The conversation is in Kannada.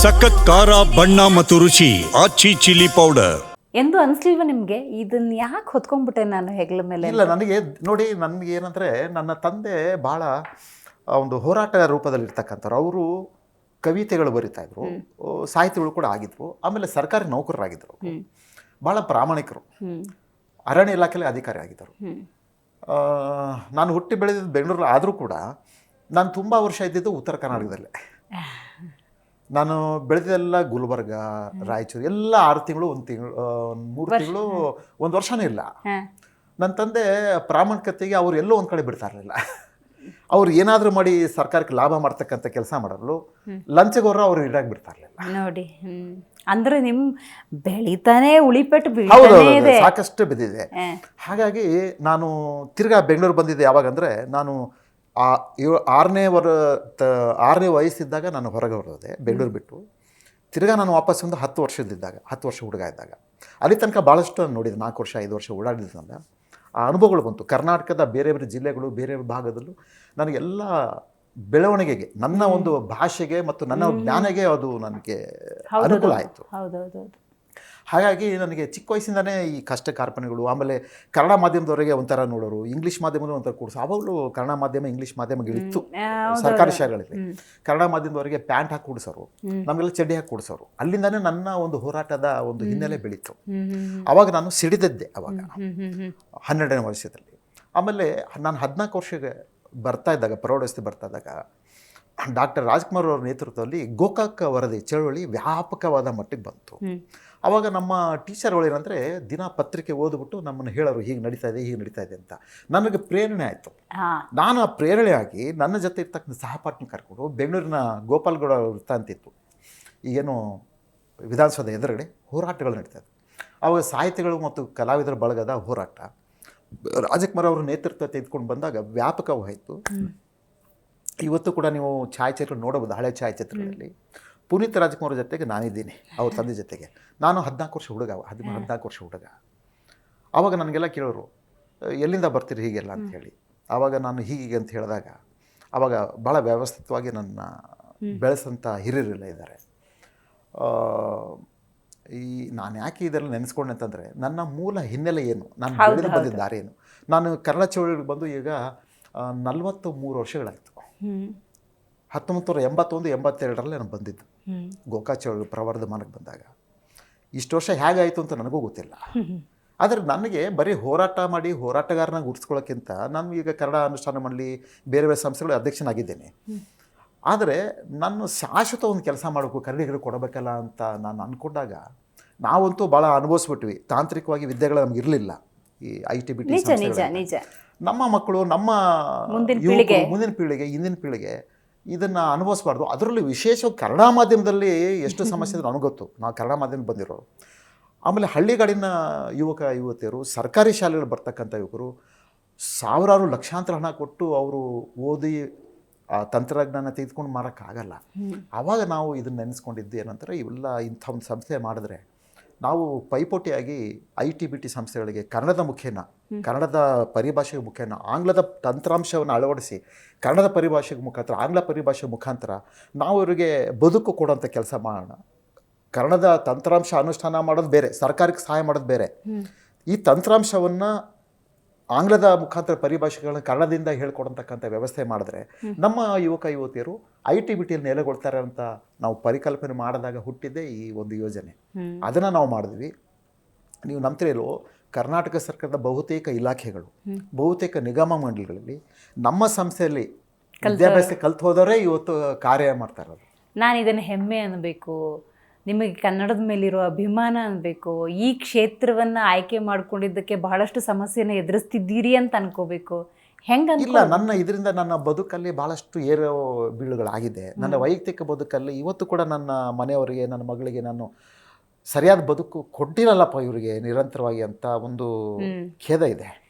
ಸಖತ್ ಖಾರ ಬಣ್ಣ ಮತ್ತು ರುಚಿ ಆಚಿ ಚಿಲ್ಲಿ ಪೌಡರ್. ಎಂದು ಅನ್ಸ್ಲಿಲ್ವ ನಿಮ್ಗೆ ಇದನ್ನ ಯಾಕೆ ಹೊತ್ಕೊಂಡ್ಬಿಟ್ಟೆ ನಾನು ಹೆಗ್ಲ ಮೇಲೆ? ಇಲ್ಲ, ನನಗೆ ನೋಡಿ, ನನಗೆ ಏನಂದರೆ ನನ್ನ ತಂದೆ ಭಾಳ ಒಂದು ಹೋರಾಟ ರೂಪದಲ್ಲಿ ಇರ್ತಕ್ಕಂಥವ್ರು. ಅವರು ಕವಿತೆಗಳು ಬರಿತಾ ಇದ್ರು, ಸಾಹಿತಿಗಳು ಕೂಡ ಆಗಿದ್ವು, ಆಮೇಲೆ ಸರ್ಕಾರಿ ನೌಕರರಾಗಿದ್ದರು, ಭಾಳ ಪ್ರಾಮಾಣಿಕರು, ಅರಣ್ಯ ಇಲಾಖೆಯಲ್ಲಿ ಅಧಿಕಾರಿ ಆಗಿದ್ದರು. ನಾನು ಹುಟ್ಟಿ ಬೆಳೆದಿದ್ದು ಬೆಂಗಳೂರಲ್ಲಿ ಆದರೂ ಕೂಡ ನಾನು ತುಂಬ ವರ್ಷ ಇದ್ದಿದ್ದು ಉತ್ತರ ಕರ್ನಾಟಕದಲ್ಲೇ. ನಾನು ಬೆಳೆದಿದ್ದೆಲ್ಲ ಗುಲ್ಬರ್ಗ, ರಾಯಚೂರು, ಎಲ್ಲ 6 ತಿಂಗಳು, 1 ತಿಂಗಳು, 3 ತಿಂಗಳು, 1 ವರ್ಷನೂ ಇಲ್ಲ. ನನ್ನ ತಂದೆ ಪ್ರಾಮಾಣಿಕತೆಗೆ ಅವ್ರು ಎಲ್ಲೋ ಒಂದು ಕಡೆ ಬಿಡ್ತಾ ಇರಲಿಲ್ಲ. ಅವ್ರು ಏನಾದರೂ ಮಾಡಿ ಸರ್ಕಾರಕ್ಕೆ ಲಾಭ ಮಾಡ್ತಕ್ಕಂಥ ಕೆಲಸ ಮಾಡಲು ಲಂಚಗೋರ ಅವ್ರು ಇಡಾಗಿ ಬಿಡ್ತಾ ಇರಲಿಲ್ಲ. ನೋಡಿ, ಅಂದ್ರೆ ನಿಮ್ ಬೆಳಿತಾನೆ ಉಳಿಪೆಟ್ಟು ಹೌದು, ಬೀಳ್ತಾನೆ ಇದೆ. ಸಾಕಷ್ಟು ಬಿದ್ದಿದೆ. ಹಾಗಾಗಿ ನಾನು ತಿರ್ಗಾ ಬೆಂಗಳೂರು ಬಂದಿದ್ದೆ. ಯಾವಾಗಂದರೆ ನಾನು 6ನೇ ವಯಸ್ಸಿದ್ದಾಗ ನಾನು ಹೊರಗೆ ಹೊರದೆ ಬೆಂಗಳೂರು ಬಿಟ್ಟು. ತಿರ್ಗಾ ನಾನು ವಾಪಸ್ ಒಂದು 10 ವರ್ಷದಿದ್ದಾಗ, 10 ವರ್ಷ ಹುಡುಗ ಇದ್ದಾಗ ಅಲ್ಲಿ ತನಕ ಭಾಳಷ್ಟು ನೋಡಿದೆ. 4 ವರ್ಷ 5 ವರ್ಷ ಓಡಾಡಿದ್ರಿಂದ ಆ ಅನುಭವಗಳು ಬಂತು. ಕರ್ನಾಟಕದ ಬೇರೆ ಬೇರೆ ಜಿಲ್ಲೆಗಳು, ಬೇರೆ ಭಾಗದಲ್ಲೂ ನನಗೆಲ್ಲ ಬೆಳವಣಿಗೆಗೆ, ನನ್ನ ಒಂದು ಭಾಷೆಗೆ ಮತ್ತು ನನ್ನ ಜ್ಞಾನಗೆ ಅದು ನನಗೆ ಅನುಕೂಲ ಆಯಿತು. ಹೌದೌದೌದು. ಹಾಗಾಗಿ ನನಗೆ ಚಿಕ್ಕ ವಯಸ್ಸಿಂದನೇ ಈ ಕಷ್ಟ ಕಾರ್ಪಣ್ಯಗಳು, ಆಮೇಲೆ ಕನ್ನಡ ಮಾಧ್ಯಮದವರೆಗೆ ಒಂಥರ ನೋಡೋರು, ಇಂಗ್ಲೀಷ್ ಮಾಧ್ಯಮದ ಒಂಥರ ಕೂಡಿಸು. ಅವಾಗಲೂ ಕನ್ನಡ ಮಾಧ್ಯಮ, ಇಂಗ್ಲೀಷ್ ಮಾಧ್ಯಮಗಳಿತ್ತು ಸರ್ಕಾರಿ ಶಾಲೆಗಳಲ್ಲಿ. ಕನ್ನಡ ಮಾಧ್ಯಮದವರೆಗೆ ಪ್ಯಾಂಟ್ ಹಾಕಿ ಕೂಡಿಸೋರು, ನಮಗೆಲ್ಲ ಚಡ್ಡಿ ಹಾಕಿ ಕೂಡಿಸೋರು. ಅಲ್ಲಿಂದನೇ ನನ್ನ ಒಂದು ಹೋರಾಟದ ಒಂದು ಹಿನ್ನೆಲೆ ಬೆಳೀತು. ಅವಾಗ ನಾನು ಸಿಡಿದದ್ದೆ ಅವಾಗ 12ನೇ ವರ್ಷದಲ್ಲಿ. ಆಮೇಲೆ ನಾನು 14 ವರ್ಷಕ್ಕೆ ಬರ್ತಾ ಇದ್ದಾಗ, ಪ್ರೌಢಾವಸ್ಥೆ ಬರ್ತಾ ಇದ್ದಾಗ, ಡಾಕ್ಟರ್ ರಾಜ್ಕುಮಾರ್ ಅವರ ನೇತೃತ್ವದಲ್ಲಿ ಗೋಕಾಕ್ ವರದಿ ಚಳವಳಿ ವ್ಯಾಪಕವಾದ ಮಟ್ಟಿಗೆ ಬಂತು. ಆವಾಗ ನಮ್ಮ ಟೀಚರ್ಗಳು ಏನಂದರೆ ದಿನ ಪತ್ರಿಕೆ ಓದ್ಬಿಟ್ಟು ನಮ್ಮನ್ನು ಹೇಳೋರು, ಹೀಗೆ ನಡೀತಾ ಇದೆ, ಹೀಗೆ ನಡೀತಾ ಇದೆ ಅಂತ. ನನಗೆ ಪ್ರೇರಣೆ ಆಯಿತು. ನಾನು ಆ ಪ್ರೇರಣೆಯಾಗಿ ನನ್ನ ಜೊತೆ ಇರ್ತಕ್ಕಂಥ ಸಹಪಾಠಿ ಕರ್ಕೊಂಡು ಬೆಂಗಳೂರಿನ ಗೋಪಾಲ್ಗೌಡ ವೃತ್ತ ಅಂತಿತ್ತು, ಈಗೇನು ವಿಧಾನಸೌಧ ಎದುರುಗಡೆ ಹೋರಾಟಗಳು ನಡೀತಾ ಇತ್ತು. ಆವಾಗ ಸಾಹಿತಿಗಳು ಮತ್ತು ಕಲಾವಿದರ ಬಳಗದ ಹೋರಾಟ ರಾಜ್ಕುಮಾರ್ ಅವರ ನೇತೃತ್ವ ತೆಗೆದುಕೊಂಡು ಬಂದಾಗ ವ್ಯಾಪಕವಾಯಿತು. ಇವತ್ತು ಕೂಡ ನೀವು ಛಾಯಾಚಿತ್ರಗಳು ನೋಡಬಹುದು, ಹಳೆ ಛಾಯಾಚಿತ್ರಗಳಲ್ಲಿ ಪುನೀತ್ ರಾಜ್ಕುಮಾರ್ ಜೊತೆಗೆ ನಾನಿದ್ದೀನಿ, ಅವ್ರ ತಂದೆ ಜೊತೆಗೆ. ನಾನು 14 ವರ್ಷ ಹುಡುಗ, 14 ವರ್ಷ ಹುಡುಗ. ಆವಾಗ ನನಗೆಲ್ಲ ಕೇಳೋರು, ಎಲ್ಲಿಂದ ಬರ್ತೀರಿ ಹೀಗೆಲ್ಲ ಅಂತ ಹೇಳಿ. ಆವಾಗ ನಾನು ಹೀಗೆ ಅಂತ ಹೇಳಿದಾಗ ಆವಾಗ ಭಾಳ ವ್ಯವಸ್ಥಿತವಾಗಿ ನನ್ನ ಬೆಳೆಸಂಥ ಹಿರಿಯರೆಲ್ಲ ಇದ್ದಾರೆ. ಈ ನಾನು ಯಾಕೆ ಇದರಲ್ಲಿ ನೆನೆಸ್ಕೊಂಡೆ ಅಂತಂದರೆ, ನನ್ನ ಮೂಲ ಹಿನ್ನೆಲೆ ಏನು, ನಾನು ಬೆಳೆದು ಬಂದಿದ್ದ ದಾರಿ ಏನು. ನಾನು ಕನ್ನಡ ಚಳವಳಿಗೆ ಬಂದು ಈಗ 43 ವರ್ಷಗಳಾಯಿತು. 1981-82ರಲ್ಲಿ ನಾನು ಬಂದಿದ್ದು ಗೋಕಾಕ್ ಚಳವಳಿ ಪ್ರವರ್ಧಮಾನಕ್ಕೆ ಬಂದಾಗ. ಇಷ್ಟು ವರ್ಷ ಹೇಗಾಯಿತು ಅಂತ ನನಗೂ ಗೊತ್ತಿಲ್ಲ. ಆದರೆ ನನಗೆ ಬರೀ ಹೋರಾಟ ಮಾಡಿ ಹೋರಾಟಗಾರನಾಗಿ ಗುರುತಿಸ್ಕೊಳ್ಳೋಕ್ಕಿಂತ ನಾನು ಈಗ ಕನ್ನಡ ಅನುಷ್ಠಾನ ಮಂಡಳಿ ಬೇರೆ ಬೇರೆ ಸಂಸ್ಥೆಗಳ ಅಧ್ಯಕ್ಷನಾಗಿದ್ದೇನೆ. ಆದರೆ ನಾನು ಶಾಶ್ವತ ಒಂದು ಕೆಲಸ ಮಾಡಬೇಕು, ಕನ್ನಡಿಗರಿಗೆ ಕೊಡಬೇಕಲ್ಲ ಅಂತ ನಾನು ಅಂದ್ಕೊಂಡಾಗ, ನಾವಂತೂ ಭಾಳ ಅನುಭವಿಸ್ಬಿಟ್ವಿ. ತಾಂತ್ರಿಕವಾಗಿ ವಿದ್ಯೆಗಳು ನಮ್ಗೆ ಇರಲಿಲ್ಲ. ಈ ITBT ನಮ್ಮ ಮಕ್ಕಳು, ನಮ್ಮ ಮುಂದಿನ ಪೀಳಿಗೆ, ಹಿಂದಿನ ಪೀಳಿಗೆ ಇದನ್ನು ಅನುಭವಿಸ್ಬಾರ್ದು. ಅದರಲ್ಲೂ ವಿಶೇಷವಾಗಿ ಕನ್ನಡ ಮಾಧ್ಯಮದಲ್ಲಿ ಎಷ್ಟು ಸಮಸ್ಯೆ ಇದೆ ನನಗೆ ಗೊತ್ತು. ನಾವು ಕನ್ನಡ ಮಾಧ್ಯಮ ಬಂದಿರೋರು. ಆಮೇಲೆ ಹಳ್ಳಿಗಾಡಿನ ಯುವಕ ಯುವತಿಯರು, ಸರ್ಕಾರಿ ಶಾಲೆಗಳು ಬರ್ತಕ್ಕಂಥ ಯುವಕರು ಸಾವಿರಾರು ಲಕ್ಷಾಂತರ ಹಣ ಕೊಟ್ಟು ಅವರು ಓದಿ ಆ ತಂತ್ರಜ್ಞಾನ ತೆಗೆದುಕೊಂಡು ಮಾರೋಕ್ಕಾಗಲ್ಲ. ಆವಾಗ ನಾವು ಇದನ್ನು ನೆನೆಸ್ಕೊಂಡಿದ್ದು ಏನಂತಾರೆ, ಇವೆಲ್ಲ ಇಂಥ ಒಂದು ಸಂಸ್ಥೆ ಮಾಡಿದ್ರೆ ನಾವು ಪೈಪೋಟಿಯಾಗಿ ITBT ಸಂಸ್ಥೆಗಳಿಗೆ ಕನ್ನಡದ ಮುಖೇನ, ಕನ್ನಡದ ಪರಿಭಾಷೆಗೆ ಮುಖೇನ ಆಂಗ್ಲದ ತಂತ್ರಾಂಶವನ್ನು ಅಳವಡಿಸಿ ಕನ್ನಡದ ಪರಿಭಾಷೆಗೆ ಮುಖಾಂತರ, ಆಂಗ್ಲ ಪರಿಭಾಷೆ ಮುಖಾಂತರ ನಾವು ಇವರಿಗೆ ಬದುಕು ಕೊಡೋಂಥ ಕೆಲಸ ಮಾಡೋಣ. ಕನ್ನಡದ ತಂತ್ರಾಂಶ ಅನುಷ್ಠಾನ ಮಾಡೋದು ಬೇರೆ, ಸರ್ಕಾರಕ್ಕೆ ಸಹಾಯ ಮಾಡೋದು ಬೇರೆ. ಈ ತಂತ್ರಾಂಶವನ್ನು ಆಂಗ್ಲದ ಮುಖಾಂತರ ಪರಿಭಾಷೆಗಳನ್ನ ಕನ್ನಡದಿಂದ ಹೇಳ್ಕೊಡತಕ್ಕಂಥ ವ್ಯವಸ್ಥೆ ಮಾಡಿದ್ರೆ ನಮ್ಮ ಯುವಕ ಯುವತಿಯರು ITBTಯಲ್ಲಿ ನೆಲೆಗೊಳ್ತಾರೆ ಅಂತ ನಾವು ಪರಿಕಲ್ಪನೆ ಮಾಡಿದಾಗ ಹುಟ್ಟಿದ್ದೇ ಈ ಒಂದು ಯೋಜನೆ. ಅದನ್ನು ನಾವು ಮಾಡಿದ್ವಿ. ನೀವು ನಂಬ್ತಿರೋ, ಕರ್ನಾಟಕ ಸರ್ಕಾರದ ಬಹುತೇಕ ಇಲಾಖೆಗಳು, ಬಹುತೇಕ ನಿಗಮ ಮಂಡಳಿಗಳಲ್ಲಿ ನಮ್ಮ ಸಂಸ್ಥೆಯಲ್ಲಿ ವಿದ್ಯಾಭ್ಯಾಸ ಕಲ್ತು ಹೋದವರೇ ಇವತ್ತು ಕಾರ್ಯ ಮಾಡ್ತಾ ಇರೋದು. ನಾನು ಇದನ್ನು ಹೆಮ್ಮೆ ಅನ್ನಬೇಕು, ನಿಮಗೆ ಕನ್ನಡದ ಮೇಲಿರೋ ಅಭಿಮಾನ ಅನ್ನಬೇಕು. ಈ ಕ್ಷೇತ್ರವನ್ನು ಆಯ್ಕೆ ಮಾಡ್ಕೊಂಡಿದ್ದಕ್ಕೆ ಬಹಳಷ್ಟು ಸಮಸ್ಯೆನ ಎದುರಿಸ್ತಿದ್ದೀರಿ ಅಂತ ಅನ್ಕೋಬೇಕು. ಹೆಂಗೆ ಇಲ್ಲ, ನನ್ನ ಇದರಿಂದ ನನ್ನ ಬದುಕಲ್ಲಿ ಭಾಳಷ್ಟು ಏರೋ ಬೀಳುಗಳಾಗಿದೆ. ನನ್ನ ವೈಯಕ್ತಿಕ ಬದುಕಲ್ಲಿ ಇವತ್ತು ಕೂಡ ನನ್ನ ಮನೆಯವರಿಗೆ, ನನ್ನ ಮಗಳಿಗೆ ನಾನು ಸರಿಯಾದ ಬದುಕು ಕೊಟ್ಟಿರಲ್ಲಪ್ಪ ಇವರಿಗೆ ನಿರಂತರವಾಗಿ ಅಂತ ಒಂದು ಖೇದ ಇದೆ.